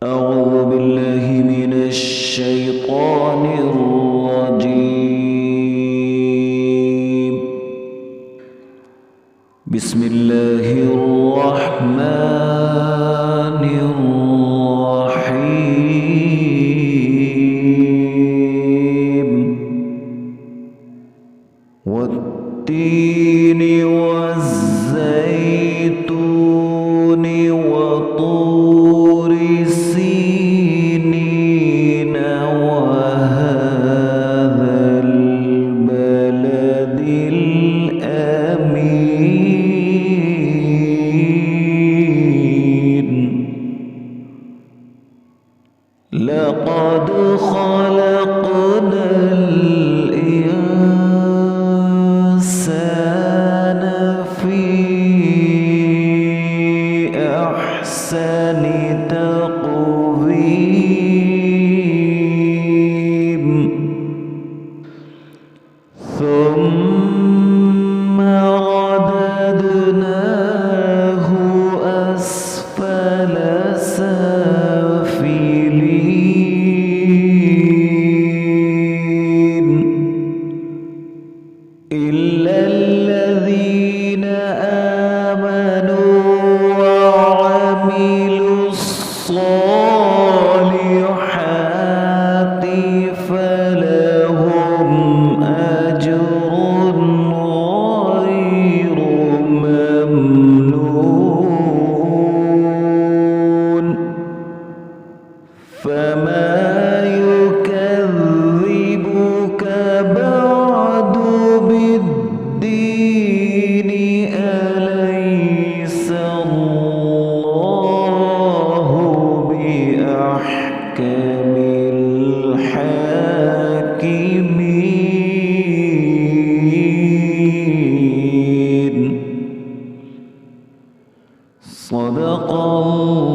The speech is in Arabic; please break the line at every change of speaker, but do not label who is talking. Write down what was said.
أعوذ بالله من الشيطان الرجيم. بسم الله الرحمن الرحيم. والتين والزيتون وطور سينين وهذا البلد الأمين. لقد خلقنا الإنسان في أحسن تقويم ثم رددناه أسفل سافلين إلا الذين آمنوا وعملوا الصالحات فلهم أجر غير ممنون. فما يكذبك بعد بالدين أليس الله بأحكم الحاكمين. صدق الله.